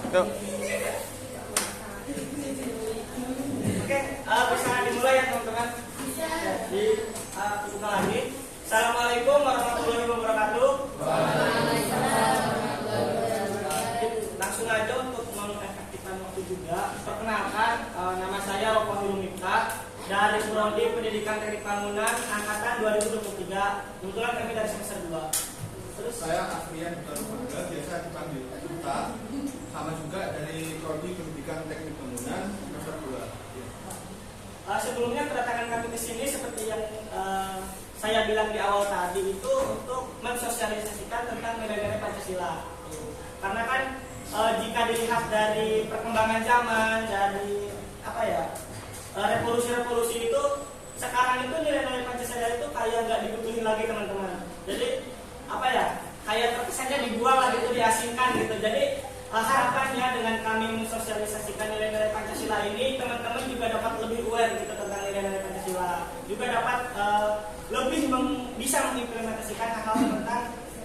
Yuk. Oke, bisa dimulai ya teman-teman. Jadi buka lagi. Assalamualaikum warahmatullahi wabarakatuh. Langsung aja untuk mengefektifkan waktu juga. Perkenalkan, nama saya Rofahul Miftah dari Prodi Pendidikan Teknik Bangunan angkatan 2023. Kebetulan kami dari semester 2. Terus saya Afrian Bangga, biasa dipanggil Duta, sama juga dari Prodi Pendidikan Teknik Bangunan semester 2. Sebelumnya kedatangan kami ke sini seperti yang saya bilang di awal tadi itu untuk mensosialisasikan tentang nilai-nilai Pancasila. Karena kan jika dilihat dari perkembangan zaman, dari revolusi-revolusi itu, sekarang itu nilai-nilai Pancasila itu kayak nggak dibutuhin lagi teman-teman. Jadi kayak terkesannya dibuang lagi, itu diasingkan gitu. Jadi harapannya dengan kami mensosialisasikan nilai-nilai Pancasila ini, teman-teman juga dapat lebih aware gitu tentang nilai-nilai Pancasila, juga dapat lebih bisa mengimplementasikan hal-hal tentang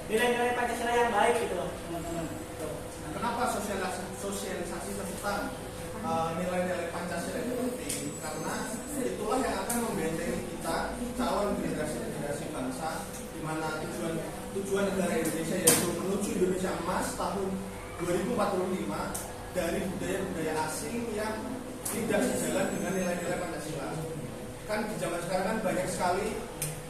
nilai-nilai Pancasila yang baik gitu loh teman-teman. Nah, kenapa sosialisasi tentang nilai-nilai Pancasila itu penting? Karena itulah yang akan membentengi kita calon generasi bangsa, di mana tujuan negara Indonesia yaitu menuju Indonesia Emas tahun 2045 dari budaya-budaya asing yang tidak sejalan dengan nilai-nilai Pancasila. Kan di zaman sekarang kan banyak sekali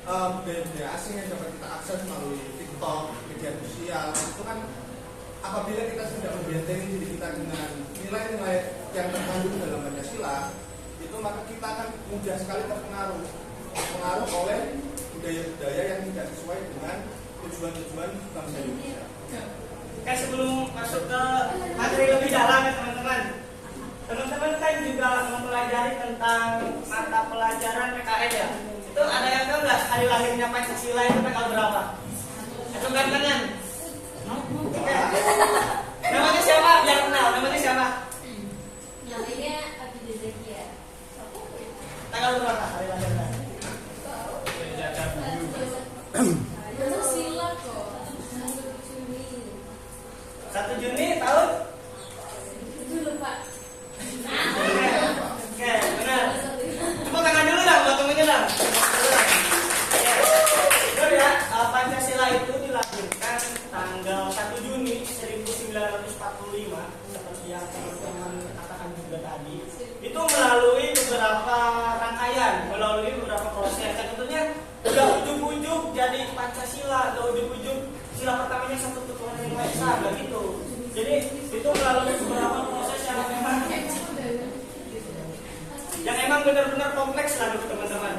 budaya-budaya asing yang dapat kita akses melalui TikTok, media sosial. Itu kan apabila kita sudah membentengi diri kita dengan nilai-nilai yang terkandung dalam Pancasila, itu maka kita akan mudah sekali terpengaruh oleh budaya-budaya yang tidak sesuai dengan tujuan-tujuan bangsa Indonesia. Oke, sebelum masuk ke materi lebih dalam ya teman-teman. Teman-teman kan juga mempelajari tentang mata pelajaran PKN ya. Itu ada yang tahu nggak hari lahirnya Pancasila itu tanggal berapa? Itu gantengan. Oke. Namanya siapa? Biar kenal. Namanya siapa? Namanya Abdi Zakia. Tanggal berapa hari lahirnya? Pancasila kok. 1 Juni tahun? Itu lupa. Oke, benar. Tepuk tangan dulu dong buat temennya dong. Betul ya, Pancasila itu dilahirkan tanggal 1 Juni 1945 seperti yang teman-teman katakan juga tadi. Itu melalui beberapa rangkaian, melalui beberapa proses. Tentunya udah ujung-ujung jadi Pancasila, udah ujung-ujung sila pertamanya satu Tuhan yang Maha Esa, begitu. Jadi itu melalui beberapa proses yang emang benar-benar kompleks lah gitu teman-teman.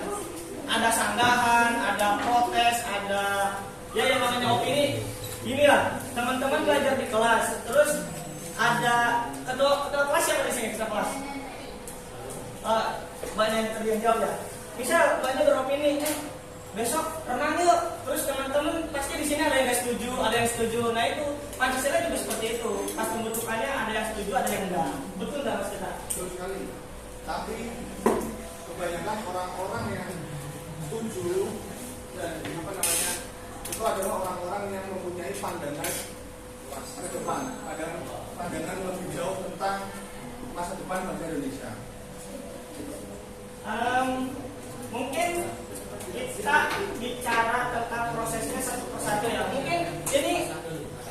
Ada sanggahan, ada protes, ada yang namanya opini. Inilah teman-teman belajar di kelas, terus ada ketua kelas siapa di sini ketua kelas? Banyak yang terdiam jawab ya. Bisa banyak beropini, besok renang yuk. Terus teman-teman pasti di sini ada yang nggak setuju, ada yang setuju. Nah itu Pancasila juga seperti itu. Pas pembentukannya ada yang setuju, ada yang enggak. Betul nggak Mas Kita? Betul sekali. Tapi kebanyakan orang-orang yang setuju dan itu adalah orang-orang yang mempunyai pandangan ke depan, pandangan lebih jauh tentang masa depan bangsa Indonesia. Mungkin kita bicara tentang prosesnya satu persatu ya. Mungkin ini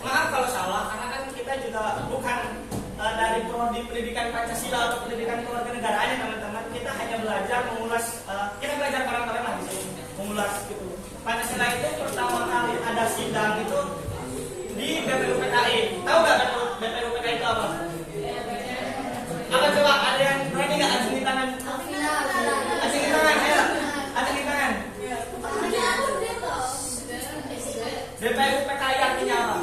maaf kalau salah, karena kan kita juga bukan dari Prodi Pendidikan Pancasila atau Pendidikan Kewarganegaraan ya teman-teman. Kita hanya belajar mengulas, kita belajar bareng-bareng lah di sini, mengulas gitu. Pancasila itu pertama kali ada sidang itu di BPUPKI. Tahu nggak BPUPKI itu apa? Apa coba? Ada yang berani nggak acungin tangan? Acungin tangan, ayo. Acungin tangan. BPUPKI artinya apa?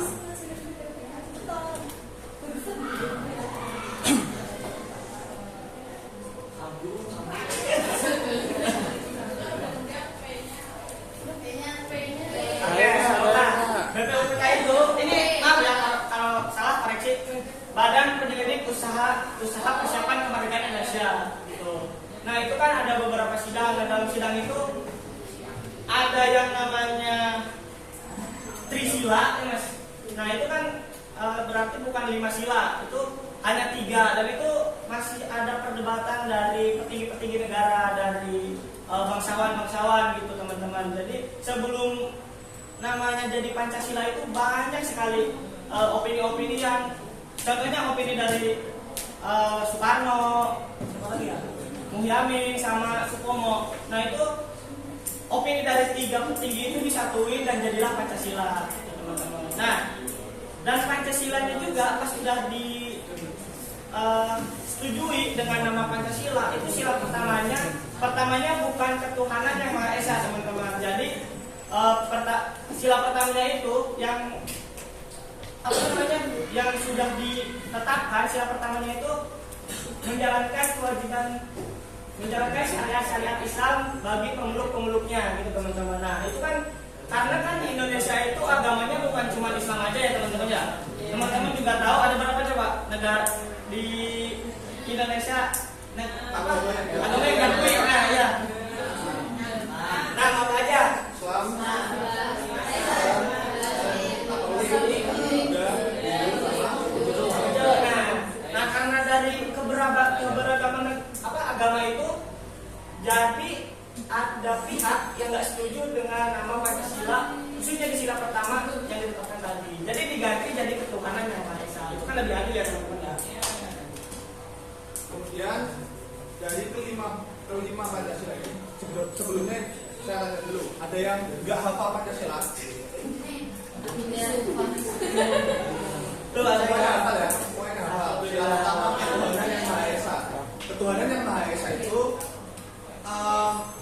BPUPKI itu, ini maaf ya kalau salah koreksi. Badan Penyelidik Usaha Persiapan Kemerdekaan Indonesia gitu. Nah itu kan ada beberapa sidang, dan dalam sidang itu ada yang namanya Trisila ya Mas. Nah itu kan berarti bukan 5 sila, itu hanya 3, dan itu masih ada perdebatan dari petinggi-petinggi negara, dari bangsawan-bangsawan gitu teman-teman. Jadi sebelum namanya jadi Pancasila itu banyak sekali opini-opini yang, contohnya opini dari Soekarno, siapa lagi ya? Muhyamin sama Supomo. Nah itu opini dari 3 petinggi itu disatuin dan jadilah Pancasila gitu, teman-teman. Nah, dan Pancasilanya juga pas sudah setujui dengan nama Pancasila, itu sila pertamanya bukan ketuhanan yang Maha Esa, teman-teman. Jadi sila pertamanya itu yang yang sudah ditetapkan, sila pertamanya itu menjalankan syariat Islam bagi pemeluk-pemeluknya gitu, teman-teman. Nah itu kan karena kan Indonesia itu agamanya bukan cuma Islam aja ya teman-teman ya. Teman-teman juga tahu ada berapa coba negara di Indonesia agama yang Katolik. Nah ya, nah apa aja? Islam, Nah karena dari keberagaman agama itu, jadi ada pihak yang nggak setuju dengan nama Pancasila, khususnya di sila pertama yang ditetapkan tadi. Jadi diganti jadi ketuhanan yang Maha Esa. Itu kan lebih adil ya teman-teman ya. kemudian dari kelima Pancasila ini, sebelumnya saya tanya dulu, ada yang nggak hafal Pancasila? Tuh ada Semuanya yang hafal ya? Semuanya hafal. Sila pertama ketuhanan yang Maha Esa. Ketuhanan yang Maha Esa itu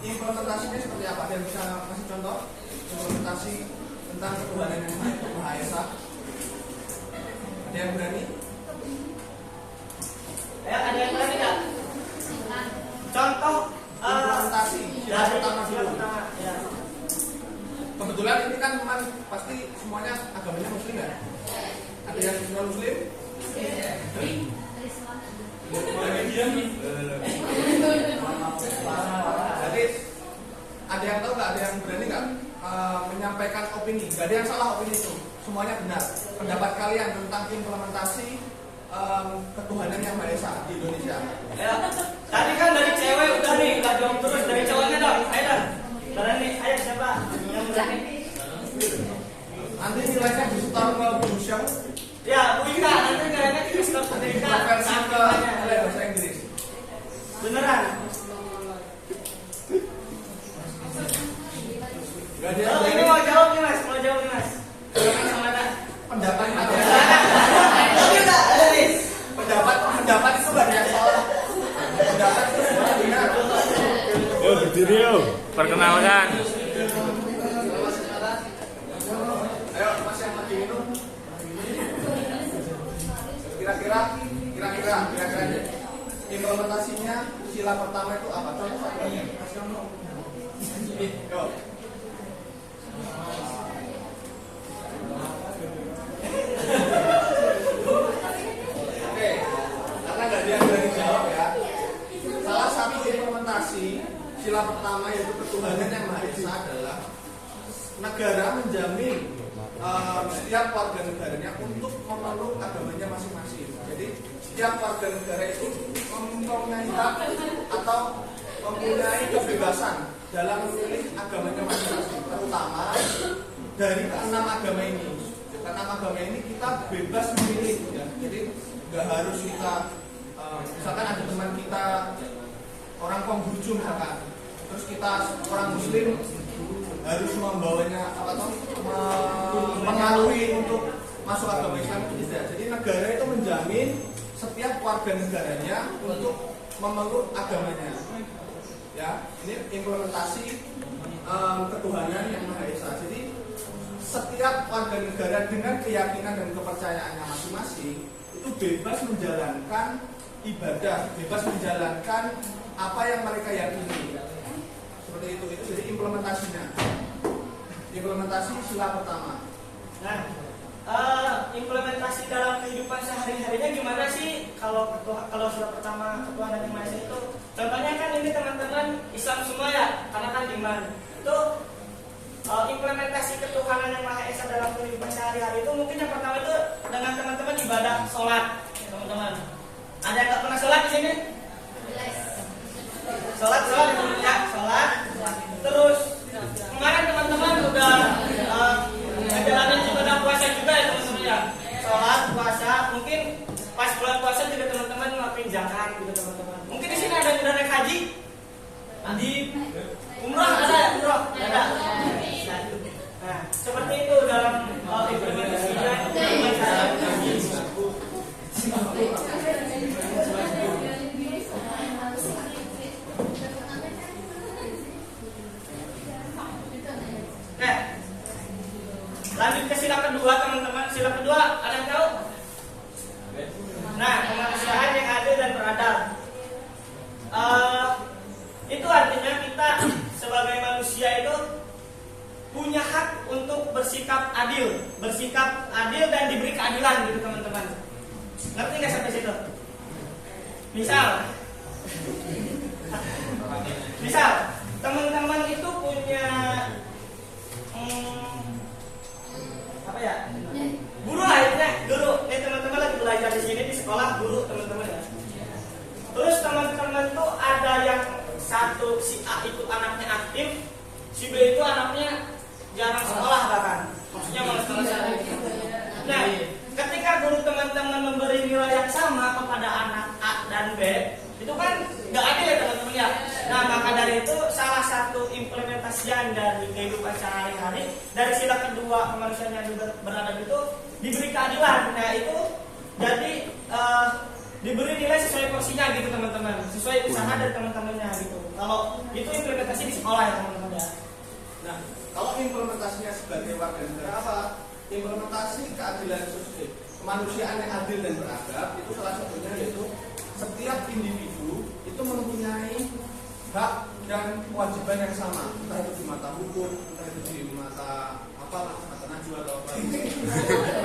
implementasinya seperti apa? Ada yang bisa kasih contoh implementasi tentang ketuhanan yang Maha Esa? Ada yang berani? ada yang berani nggak? Contoh Implementasi sila dari pertama sila dulu. pertama. Ya. Kebetulan ini kan memang pasti agamanya Muslim ya? Ada yang non Muslim? Jadi ada yang tahu nggak? Ada yang berani nggak menyampaikan opini? Nggak ada yang salah opini itu, semuanya benar. Pendapat kalian tentang implementasi ketuhanan yang Maha Esa di Indonesia? Ya. Tadi kan dari cewek udah nih, nggak jawab terus, dari cowoknya dong. Ayo dong. Berani, ayo siapa yang berani? Nanti nilainya disetor ke Bu Syam. Ya, Bu Ika, nanti kayaknya kita stop Nanti Ika. konversi ke nilai bahasa Inggris. Beneran? Nggak ada yang Oh, ini berani. mau jawab nih mas, Silakan sama ada. Pendapatnya ada. Tapi enggak, ada nih. Pendapat itu nggak ada yang salah. Pendapat itu semuanya benar. Yo berdiri yo, perkenalkan. Ayo mas yang lagi minum. Kira-kira aja. Implementasinya sila pertama itu apa? Contoh satu aja. Yo. Oke, karena nggak ada yang berani jawab ya. Salah satu implementasi sila pertama yaitu ketuhanan yang Maha Esa adalah negara menjamin setiap warga negaranya untuk memeluk agamanya masing-masing. Jadi setiap warga negara itu mempunyai hak atau mempunyai kebebasan dalam memilih agamanya masing-masing, terutama dari keenam agama ini. Keenam agama ini kita bebas memilih, ya. Jadi nggak harus kita misalkan ada teman kita orang Konghucu misalkan, terus kita orang Muslim harus membawanya mengalui untuk masuk agama Islam itu tidak. Jadi negara itu menjamin setiap warga negaranya untuk memeluk agamanya. Ya, ini implementasi ketuhanan yang Maha Esa. Jadi setiap warga negara dengan keyakinan dan kepercayaannya masing-masing itu bebas menjalankan ibadah, bebas menjalankan apa yang mereka yakini. Seperti itu jadi implementasinya. Implementasi sila pertama. Nah, implementasi dalam kehidupan sehari-harinya gimana sih kalau sila pertama ketuhanan yang Maha Esa itu? Contohnya kan ini teman-teman Islam semua ya, karena kan iman. Itu implementasi ketuhanan yang Maha Esa dalam kehidupan sehari-hari itu mungkin yang pertama itu dengan teman-teman ibadah sholat, ya, teman-teman. mungkin pas bulan puasa juga teman-teman ngelakuin zakat gitu teman-teman. Mungkin di sini ada yang udah naik haji, di umrah ada ya, umrah ada. Nah, seperti itu dalam implementasinya masyarakat haji. Oke, lanjut ke sila kedua teman-teman. Sila kedua ada yang tahu? Nah, kemanusiaan yang adil dan beradab. Itu artinya kita sebagai manusia itu punya hak untuk bersikap adil dan diberi keadilan gitu teman-teman. Ngerti nggak sampai situ? Misal teman-teman itu punya apa ya? Guru lah ya, guru. Ini teman-teman lagi belajar di sini di sekolah guru teman-teman ya. Terus teman-teman tuh ada yang satu si A itu anaknya aktif, si B itu anaknya jarang sekolah bahkan, maksudnya malas-malasan. Nah, ketika guru teman-teman memberi nilai yang sama kepada anak A dan B, itu kan nggak adil ya teman-teman ya. Nah, maka dari itu salah satu implementasian dari kehidupan sehari-hari dari sila kedua kemanusiaan yang beradab itu diberi keadilan. Nah, itu jadi diberi nilai sesuai porsinya gitu teman-teman, sesuai usaha dari teman-temannya gitu. Kalau itu implementasi di sekolah ya teman-teman ya. Nah, kalau implementasinya sebagai warga negara apa? Implementasi keadilan sosial, kemanusiaan yang adil dan beradab itu salah satunya yaitu setiap individu itu mempunyai hak dan kewajiban yang sama, entah itu di mata hukum, entah itu di mata mata najwa atau apa.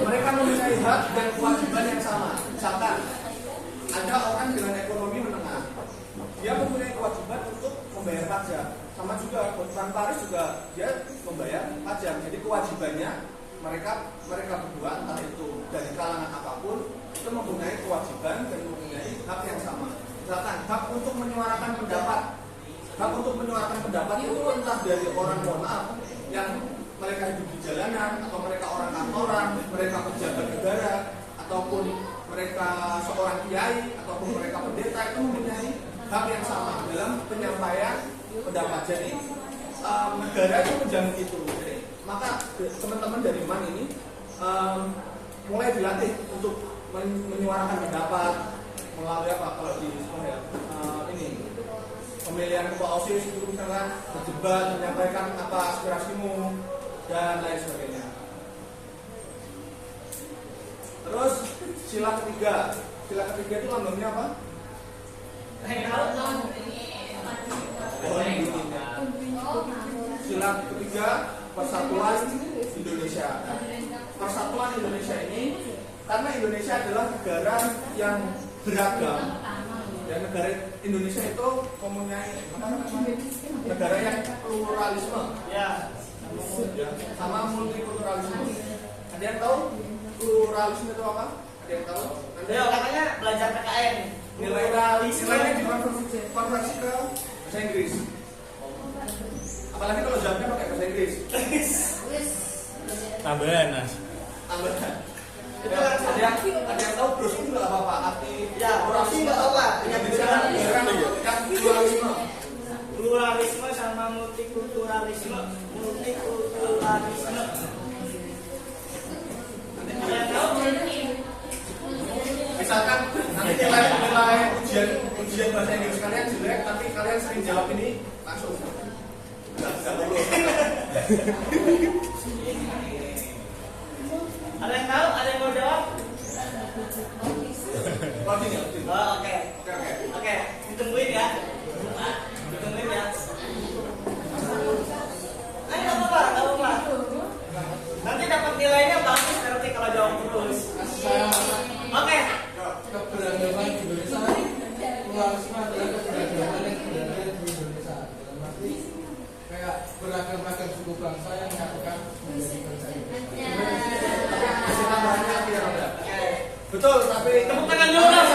Mereka mempunyai hak dan kewajiban yang sama. Misalkan ada orang dengan ekonomi menengah, dia mempunyai kewajiban untuk membayar pajak. Sama juga Hotman Paris juga dia membayar pajak. Jadi kewajibannya mereka berdua entah itu dari kalangan apapun itu mempunyai kewajiban dan mempunyai hak yang sama. Misalkan hak untuk menyuarakan pendapat. Hak untuk menyuarakan pendapat itu entah dari orang mohon maaf yang mereka hidup di jalanan atau mereka orang kantoran, mereka pejabat negara ataupun mereka seorang kiai ataupun mereka pendeta itu mempunyai hak yang sama dalam penyampaian pendapat. Jadi negara itu menjamin itu. Jadi, maka teman-teman dari MAN ini mulai dilatih untuk menyuarakan pendapat melalui apa kalau di sekolah ya ini pemilihan ketua OSIS itu misalkan berdebat menyampaikan apa aspirasimu dan lain sebagainya. Terus sila ketiga itu lambangnya apa? Sila ketiga persatuan Indonesia. Persatuan Indonesia ini karena Indonesia adalah negara yang beragam dan negara Indonesia itu mempunyai negara yang pluralisme ya, sama multikulturalisme. Ada yang tahu pluralisme itu apa? Ada yang tahu? Ayo katanya belajar PKN. Nilainya dikonversi ke bahasa Inggris. Apalagi kalau jawabnya pakai bahasa Inggris. Tambahan mas. Tambahan. Ada yang tahu terus itu nggak apa-apa. Arti ya orasi nggak tahu lah. Yang bicara pluralisme. Pluralisme sama multikulturalisme. Ada yang tahu? Misalkan nanti nilai ujian bahasa Inggris kalian jelek, tapi kalian sering jawab ini langsung. Nggak perlu. Ada yang tahu? Ada yang mau jawab? Loading ya. Oh, oke. Ditungguin ya. Ayo nggak apa-apa. Nanti dapat nilainya bagus nanti kalau jawab terus. Oke. Keberagaman Indonesia, pluralisme adalah keberagaman yang berada di Indonesia. Dalam arti kayak beragam-ragam suku bangsa yang menyatukan menjadi bangsa Indonesia. Betul, tapi Tepuk tangan dulu lah.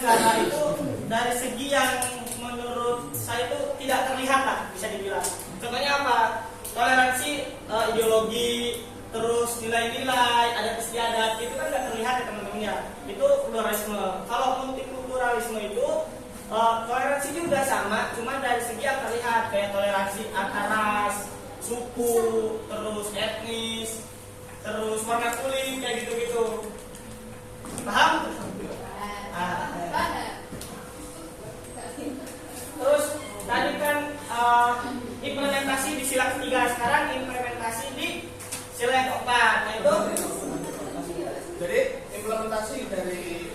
negara itu dari segi yang menurut saya itu tidak terlihat lah, bisa dibilang. Contohnya apa? Toleransi ideologi, terus nilai-nilai, adat istiadat itu kan nggak terlihat ya teman-teman ya. Itu pluralisme. Kalau multikulturalisme itu toleransi juga sama, cuma dari segi yang terlihat kayak toleransi antar ras, suku, terus etnis, terus warna kulit kayak gitu-gitu. Paham? Terus tadi kan implementasi di sila ketiga, sekarang implementasi di sila yang keempat, yaitu Jadi implementasi dari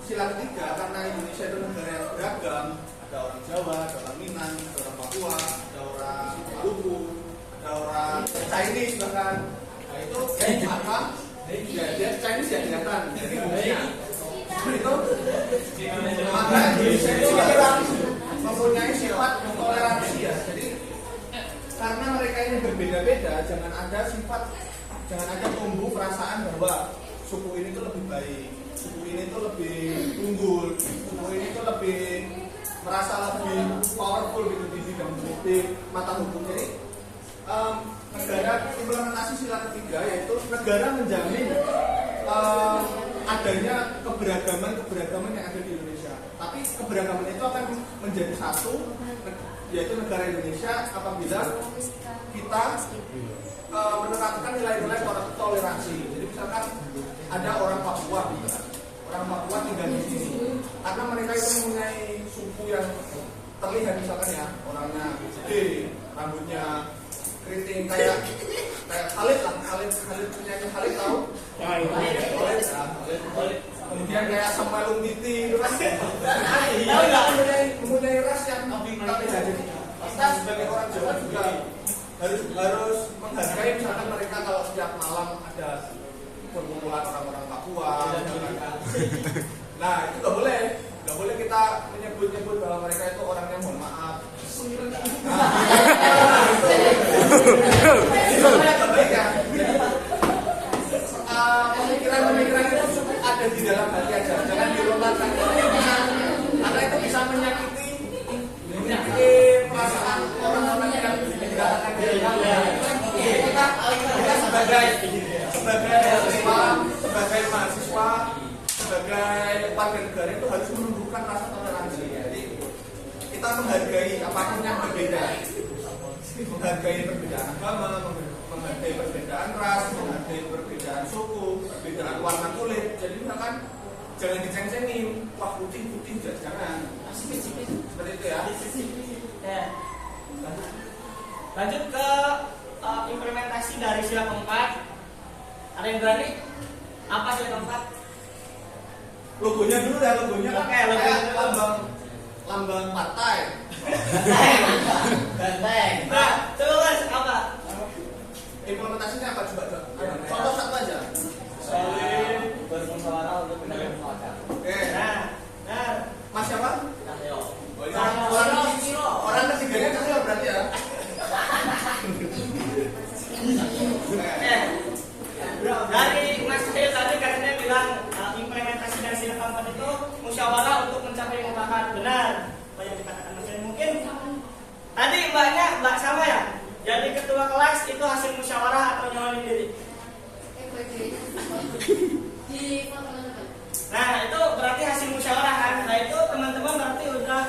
sila ketiga, karena Indonesia itu negara yang beragam, ada orang Jawa, ada orang Minang, ada orang Papua, ada orang Maluku, ada orang Chinese bahkan. Nah itu apa? Ya, dia Chinese ya kelihatan dari Indonesia. Itu maka Indonesia itu mempunyai sifat toleransi ya. Jadi karena mereka ini berbeda-beda, jangan ada tumbuh perasaan bahwa suku ini tuh lebih baik, suku ini tuh lebih unggul, suku ini tuh lebih merasa lebih powerful gitu di bidang politik, mata hukum. Jadi negara implementasi sila ketiga yaitu negara menjamin adanya keberagaman yang ada di Indonesia. Tapi keberagaman itu akan menjadi satu, yaitu negara Indonesia apabila kita menerapkan nilai-nilai toleransi. Jadi misalkan ada orang Papua, orang Papua tinggal di sini, karena mereka itu mempunyai suku yang terlihat misalkan ya, orangnya gede, rambutnya keriting kayak Khalid lah, Khalid tahu? Khalid. Kemudian kayak Samuel Umbiti, mempunyai ras yang terlihat. Jadi kita sebagai orang Jawa juga harus menghargai misalkan mereka kalau setiap malam ada perkumpulan orang-orang Papua. Nah itu nggak boleh kita menyebut bahwa mereka itu orangnya mohon maaf. Pemikiran itu ada di dalam hati aja, jangan dilontarkan. Karena itu bisa menyakiti perasaan orang-orang yang tidak akan kita sebagai mahasiswa, sebagai warga negara itu harus menumbuhkan rasa toleransi. Jadi kita menghargai apapun yang berbeda, menghargai perbedaan agama, menghargai perbedaan ras, menghargai perbedaan suku, perbedaan warna kulit. Jadi misalkan jangan diceng-cengin, wah putih jangan. Seperti itu ya. Lanjut ke implementasi dari sila keempat. Ada yang berani? Apa sila keempat? Logonya dulu ya, logonya kan Oke, logonya lambang partai. Banteng. Nah, coba Mas, apa? Implementasinya apa coba? Contoh satu aja. Saling bermusyawarah untuk menangani masalah. Oke. Nah, Mas siapa? Cahyo. Orang ketiganya Cahyo berarti ya. Dari Mas Cahyo tadi katanya bilang implementasi dari sila keempat itu musyawarah untuk mencapai mufakat. Benar. Apa yang dikatakan Mas Cahyo? Mungkin tadi mbak sama ya. Jadi ketua kelas itu hasil musyawarah atau nyalonin diri? Nah itu berarti hasil musyawarah kan. Nah itu teman-teman berarti udah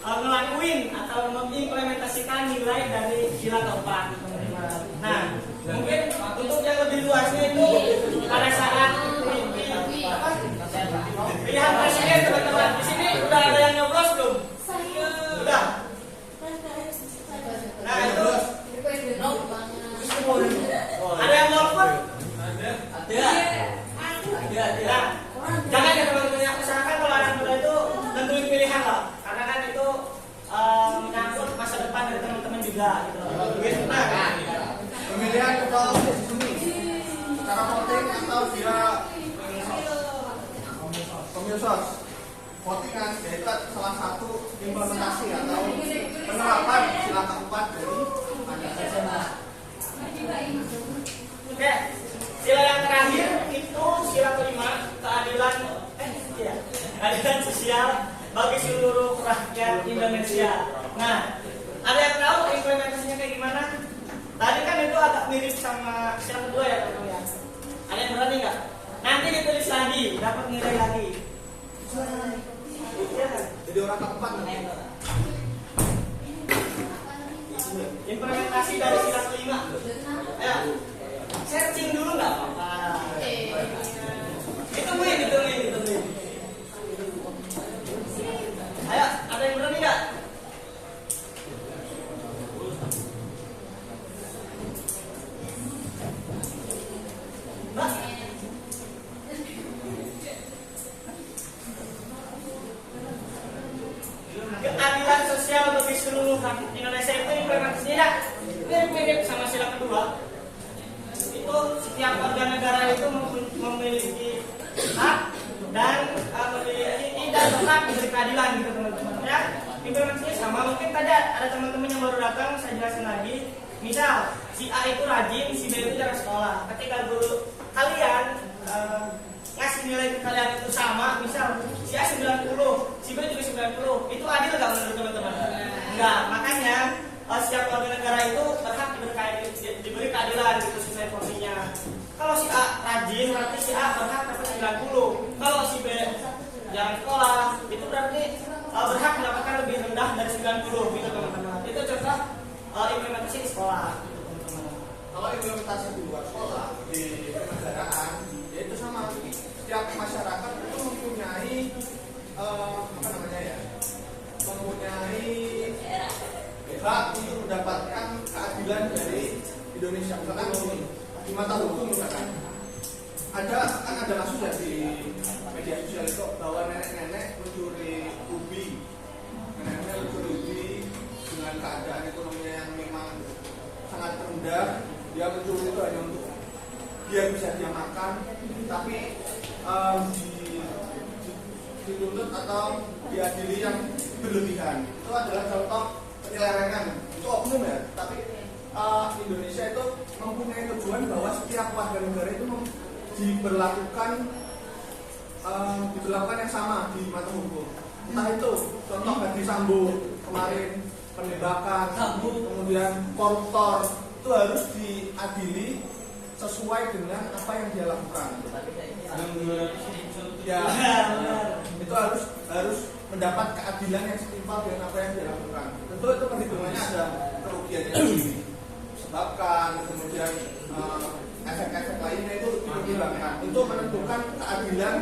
ngelakuin atau mengimplementasikan nilai dari sila keempat. Nah mungkin untuk yang lebih luasnya itu pada saat pilihan presiden teman-teman. Di sini udah ada yang nyoblos belum? Udah. Nah itu ada yang golput? Ada. Nah, jangan ya teman-teman, yang usahakan kalau anak muda itu tentuin pilihan lah, karena kan itu menyangkut masa depan dari teman-teman juga gitu. Nah, Pemilihan ketua sini cara voting atau via pemilsos. Voting kan yaitu salah satu implementasi atau penerapan sila keempat dari Pancasila. Oke, sila yang terakhir itu sila kelima, keadilan. keadilan sosial bagi seluruh rakyat Indonesia. Nah, ada yang tahu implementasinya kayak gimana? Tadi kan itu agak mirip sama yang kedua ya teman-teman ya. Ada yang berani nggak? Nanti ditulis lagi, dapat nilai lagi. Ya. Jadi orang keempat nih. Implementasi dari sila kelima. Ayo, searching dulu nggak apa-apa. Ditungguin. Ayo, ada yang berani nggak? Mbak? Keadilan sosial bagi seluruh rakyat Indonesia itu implementasinya mirip-mirip sama sila kedua. Itu setiap warga negara itu memiliki hak dan memiliki dan berhak diberi keadilan gitu teman-teman ya. Implementasinya sama. Mungkin tadi ada teman-teman yang baru datang, saya jelasin lagi. Misal si A itu rajin, si B itu jarang sekolah. Ketika guru kalian ngasih nilai ke kalian itu sama, misal si A 90, si B juga 90, itu adil nggak menurut teman-teman? Enggak. Makanya setiap warga negara itu berhak diberi keadilan gitu sesuai porsinya. Kalau si A rajin, berarti si A berhak dapat 90. Kalau si B jarang sekolah, itu berarti berhak mendapatkan lebih rendah dari 90 gitu teman-teman. Itu contoh implementasi di sekolah. Kalau implementasi di luar sekolah di kenegaraan, ya itu sama. Setiap masyarakat itu mempunyai mempunyai hak untuk mendapatkan keadilan dari Indonesia. Misalkan di mata hukum misalkan ada kasus ya di media sosial itu bahwa nenek-nenek mencuri ubi, dengan keadaan ekonominya yang memang sangat rendah, dia mencuri itu hanya untuk biar bisa dia makan, tapi dituntut atau diadili yang berlebihan. Itu adalah contoh penyelewengan. Itu oknum ya, tapi Indonesia itu mempunyai tujuan bahwa setiap warga negara itu diberlakukan yang sama di mata hukum. Entah itu contoh Verdi Sambo kemarin, penembakan, kemudian koruptor, itu harus diadili sesuai dengan apa yang dia lakukan. Ya, itu harus mendapat keadilan yang setimpal dengan apa yang dia lakukan. Tentu itu perhitungannya ada kerugian yang disebabkan, kemudian efek-efek lainnya itu dipertimbangkan untuk menentukan keadilan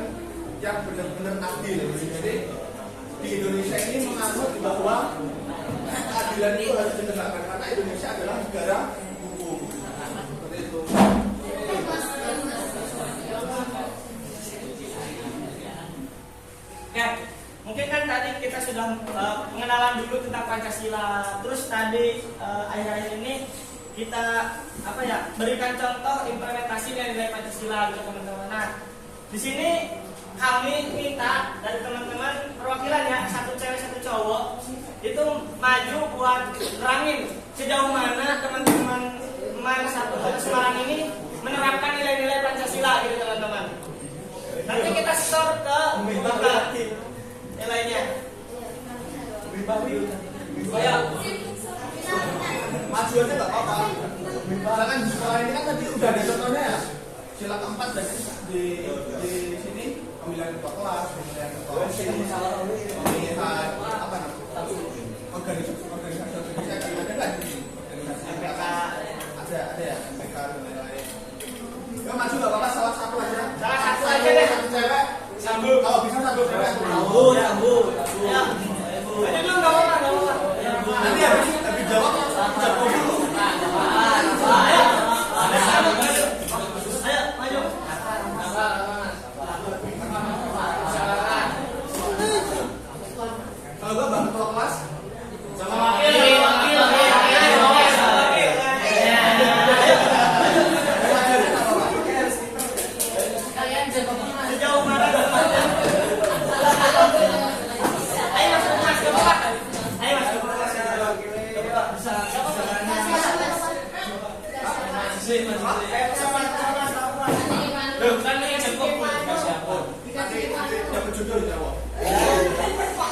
yang benar-benar adil. Jadi di Indonesia ini menganut bahwa keadilan itu harus ditegakkan karena Indonesia adalah negara hukum. Seperti itu. Ya, mungkin kan tadi kita sudah pengenalan dulu tentang Pancasila. Terus tadi akhir-akhir ini kita berikan contoh implementasi dari nilai Pancasila gitu teman-teman. Nah, di sini kami minta dari teman-teman perwakilan ya, satu cewek satu cowok itu maju buat nerangin sejauh mana teman-teman satu Semarang ini menerapkan nilai-nilai Pancasila gitu teman-teman. Nanti kita store ke nilainya. Ya. Maju aja nggak apa-apa. Misalkan di sekolah ini kan tadi udah ada contohnya ya. Sila keempat dari di sini pemilihan ketua kelas, pemilihan ketua OSIS, pemilihan organisasi ada kan? MPK ada ya MPK dan lain-lain. Ya maju nggak apa-apa, salah satu aja. Salah satu aja deh. Satu cewek. Sambung. Kalau bisa satu cewek. Sambung. Ya. Ayo dulu nggak apa-apa. Nanti habis jawab jawab dulu. Ayo maju.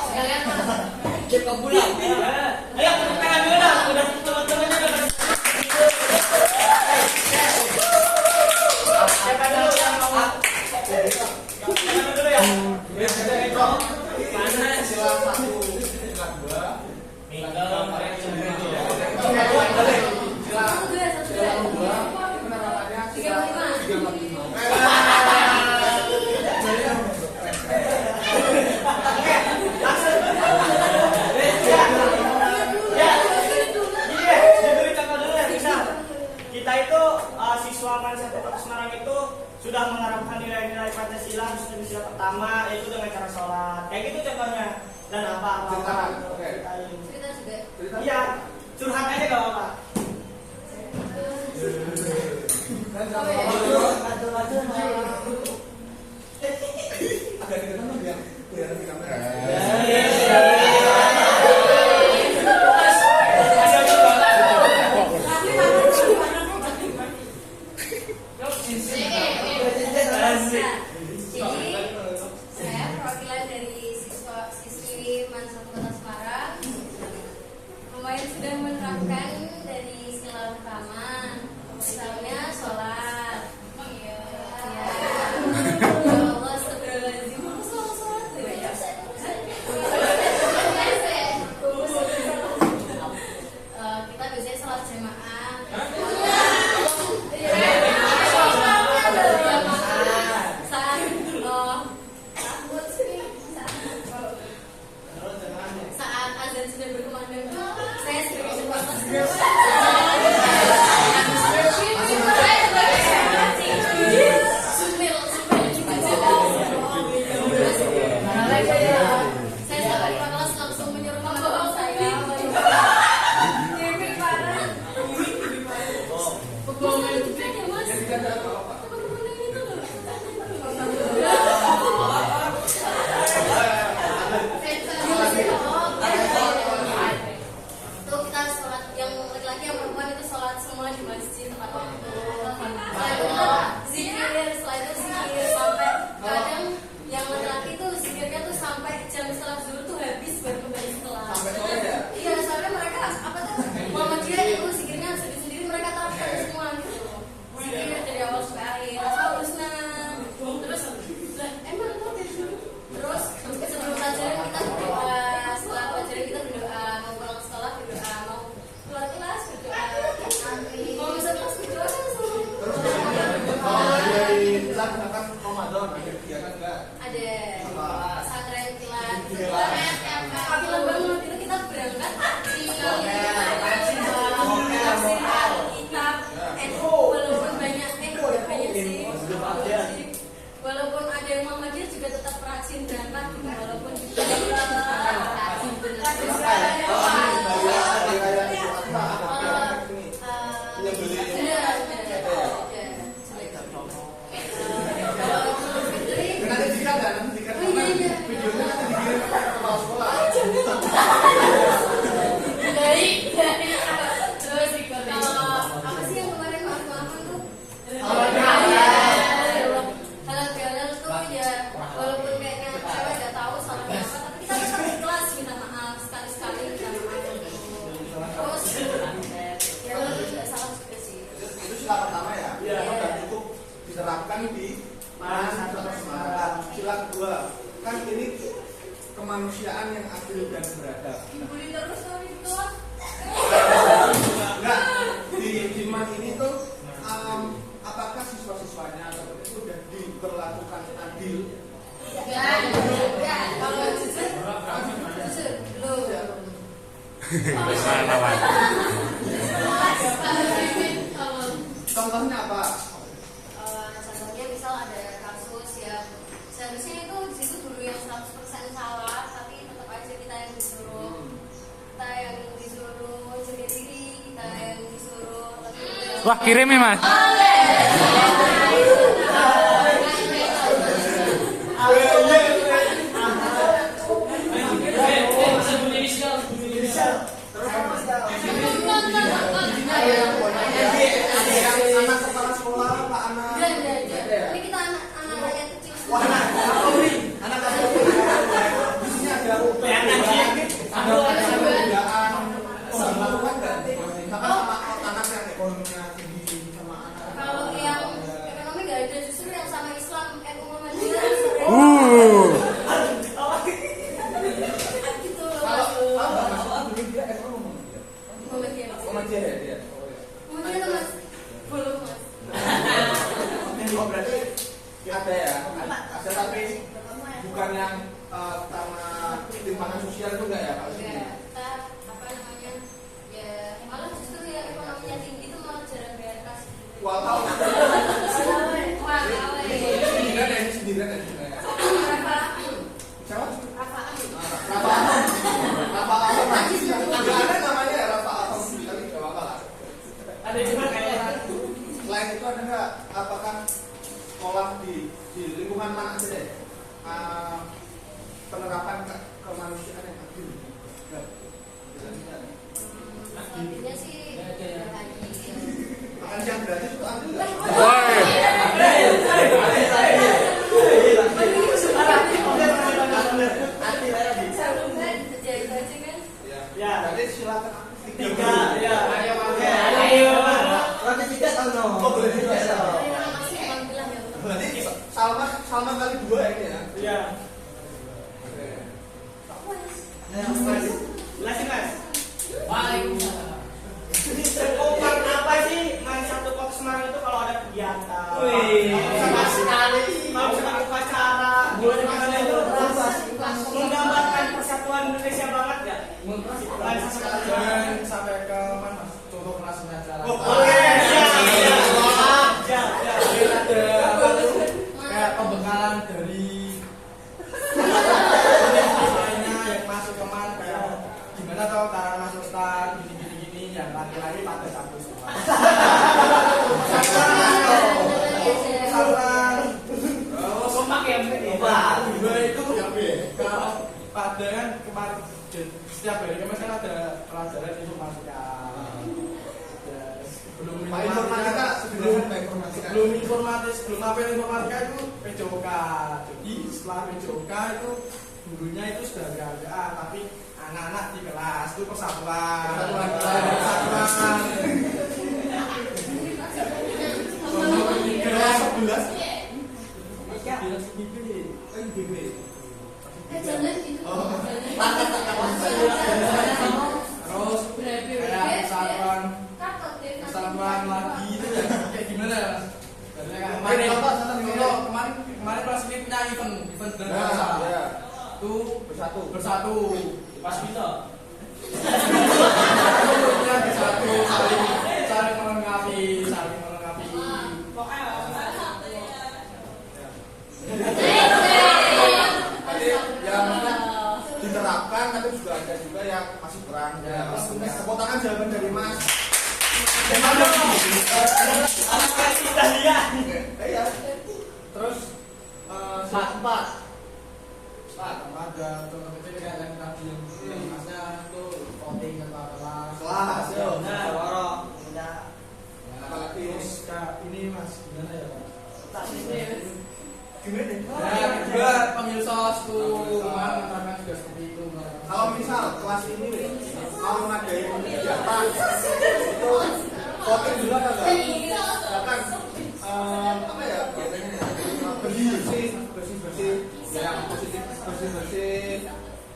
Sekalian Kita pulang. Ayo tepuk tangan dulu dong. Udah teman-temannya udah pada. Siapa dulu yang mau? Siapa dulu ya? Mana sila 1, sila 2. Sila 2 penerapannya sila 345. Kita itu siswa Pancasila Kota Semarang itu sudah menerapkan nilai-nilai Pancasila di sila pertama, yaitu dengan cara sholat. Kayak gitu contohnya. Dan apa-apa. cerita juga. Iya, curhat aja gak apa-apa. Agak deketan dong biar kelihatan di kamera. Jadi saya perwakilan dari siswa-siswi Pancasila Kota Semarang. Lumayan sudah menerapkan dari skala pertama, misalnya sholat. Ya Allah, astagfirullahaladzim. Sholat tuh ya. Kita biasanya sholat jamaah. Saat azan sudah berkumandang, saya sebagai sebuah saya sebagai kelas langsung menyuruh bapak saya pegawai juga ya mas, teman-teman ini tuh itu kita sholat yang laki-laki yang perempuan itu sholat semua di masjid tepat waktu. Setelah itu kita zikir, setelah itu zikir sampai kadang yang laki-laki tuh zikirnya tuh sampai jam setelah zuhur tuh habis baru kembali setelah. Iya, soalnya mereka apa tuh Muhammadiyah itu zikirnya sendiri-sendiri mereka terapkan semua gitu. Zikir dari awal sampai akhir. Asal terus lah emang tuh terus sebelum pelajaran kita berdoa, setelah pelajaran kita berdoa, mau pulang sekolah berdoa, mau keluar kelas berdoa, mau masuk kelas berdoa kan semua. Kalau dari Milan akan Ramadan ada kegiatan enggak? Ada pesantren kilat, kafilah banget itu kita berangkat di kitab walaupun banyak banyak sih. Walaupun ada yang Muhammadiyah juga tetap rajin berangkat gitu, walaupun juga rajin Nanti jika enggak nanti jika videonya nanti dikirim ke kepala sekolah. dari terus kalau apa sih yang kemarin maaf-maafan tuh halal bihalal tuh ya walaupun kayaknya cewek nggak tahu salahnya apa tapi kita tetap di kelas minta maaf sekali-sekali minta maaf terus ya walaupun nggak salah juga sih. Itu sila pertama ya. Dan cukup diterapkan di Pancasila Semarang. Sila kedua kan ini kemanusiaan yang adil dan beradab. Dibully terus tuh itu. Enggak, di MAN ini tuh apakah siswa-siswanya atau itu sudah diperlakukan adil? Enggak, kalau jujur belum. Contohnya apa? Contohnya misal ada kasus yang seharusnya itu di situ guru yang 100% salah, tapi tetap aja kita yang disuruh jaga diri, kita yang disuruh lebih. Wah, kirim ya mas. Anak kepala sekolah, Pak anak. Ini kita anak rakyat kecil. Wah, anak Kapolri. Anak Kapolri. ketimpangan sosial itu enggak ya Pak? Enggak, kita apa namanya ya malah justru yang ekonominya tinggi itu malah jarang bayar kas. Wah, tahu. Wah, Ini sendirian ya, ini sendirian ya. Siapa? Rafa. Rafa Ahmad. Agak ada namanya ya Rafa Ahmad. Tapi enggak apa-apa lah. Ada juga kayak Selain itu ada nggak apakah sekolah di lingkungan mana aja deh penerapan kemanusiaan yang adil? Nggak. Intinya sih Makan siang gratis itu adil nggak? Woi. ya Jadi silakan. tiga ya. Ayo. Berarti tidak tahu no. Oh boleh juga ya. Alhamdulillah ya. Berarti Salma kali 2 ini ya. Ya. Jelasin Mas. Sekumpul apa sih main satu kota Semarang itu kalau ada kegiatan? Sama sekali. Kalau sama upacara, itu menggambarkan persatuan Indonesia banget ya. Jangan sampai ke mana? Contoh kelasnya acara. Ada apa tuh? Kayak pembekalan dari lainnya yang masuk ke mana kayak gimana tau cara masuk stan gini yang laki-laki pakai satu semua. Dua itu kalau pada kan kemarin setiap hari kan ada pelajaran informatika. Pak informatika Sebelum apel informatika itu PJOK. Jadi setelah PJOK itu gurunya itu sudah ada, tapi anak-anak di kelas itu persatuan. Kelas 11. Jangan gitu. Terus kayak persatuan lagi itu ya kayak gimana ya Mas? Kemarin kelas ini punya event berasa. Itu bersatu. Pas kita. Punya bersatu saling melengkapi. Yang diterapkan tapi juga ada juga yang masih kurang. Tepuk tangan jawaban dari Mas. Iya. Terus empat Ada contoh kecil kayak yang tadi yang masnya itu voting tentang kelas. Yo. Apalagi ini Mas gimana ya? Gimana? Ya, kedua pemilsos tuh menerapkan juga seperti itu. Kalau misal kelas ini mau ngadain kegiatan itu voting dulu apa enggak? Misalkan apa ya biasanya bersih yang positif bersih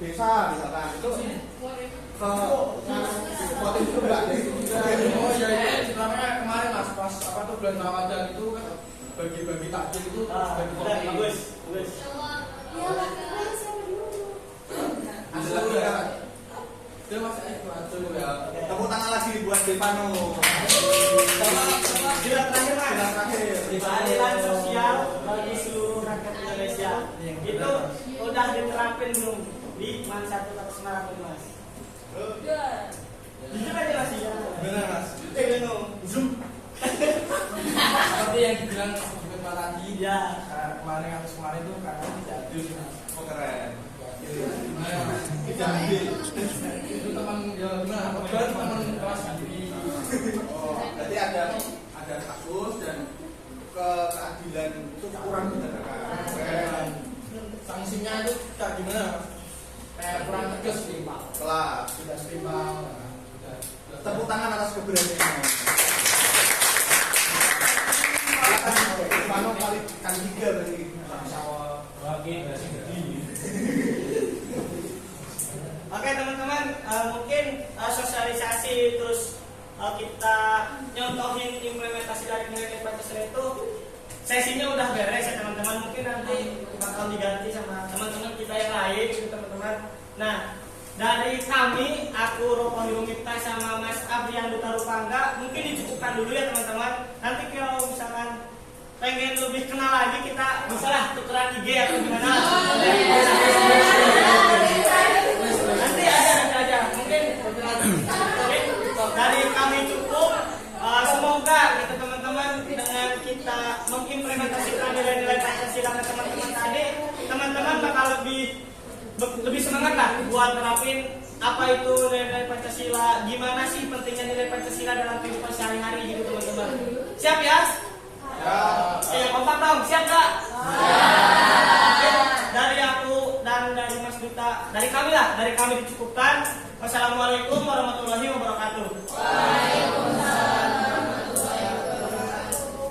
desa misalkan itu ke voting dulu enggak ada itu juga. Oh iya itu namanya kemarin Mas pas apa tuh bulan Ramadan itu kan bagi-bagi takjil itu bagi voting. Bagus. Itu Mas itu ya. Tepuk tangan lagi buat Stefano. Jilat terakhir Mas. Jilat terakhir. Keadilan sosial bagi seluruh rakyat Indonesia. Itu udah diterapin belum di Man Satu Kota Semarang ini Mas? Jujur aja Mas ya. Benar Mas. Zoom. Seperti yang dibilang Pak tadi Ya. Kemarin itu karena tidak adil sih Mas. Oh keren. Itu teman ya gimana? Teman kelas sendiri. Oh, berarti ada kasus dan keadilan itu kurang diterapkan. Sanksinya itu kayak gimana? Kayak kurang tegas nih Pak. Kelas. Tidak setimpal. Tepuk tangan atas keberanian. Stefano kali 3 berarti. Oke teman-teman, mungkin sosialisasi terus kita nyontohin implementasi dari nilai Pancasila itu sesinya udah beres ya teman-teman. Mungkin nanti bakal diganti sama teman-teman kita yang lain, teman-teman teman-teman. Nah, dari kami, aku Rohani Mifta sama Mas Abrian Duta Rupangga, mungkin dicukupkan dulu ya teman-teman. Nanti kalau misalkan pengen lebih kenal lagi, kita bisa lah tukeran IG atau gimana. Nanti aja. Mungkin dari kami cukup. Semoga kita teman-teman dengan kita mengimplementasikan nilai-nilai Pancasila ke teman-teman tadi, teman-teman bakal lebih semangat lah buat terapin apa itu nilai Pancasila, gimana sih pentingnya nilai Pancasila dalam kehidupan sehari-hari gitu teman-teman. Siap ya? Kompak dong, siap gak? Dari aku dan dari Mas Duta, dari kami dicukupkan. Wassalamualaikum warahmatullahi wabarakatuh. Waalaikumsalam warahmatullahi wabarakatuh.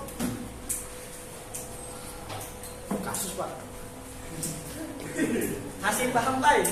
Kasus Pak. Hasil paham baik.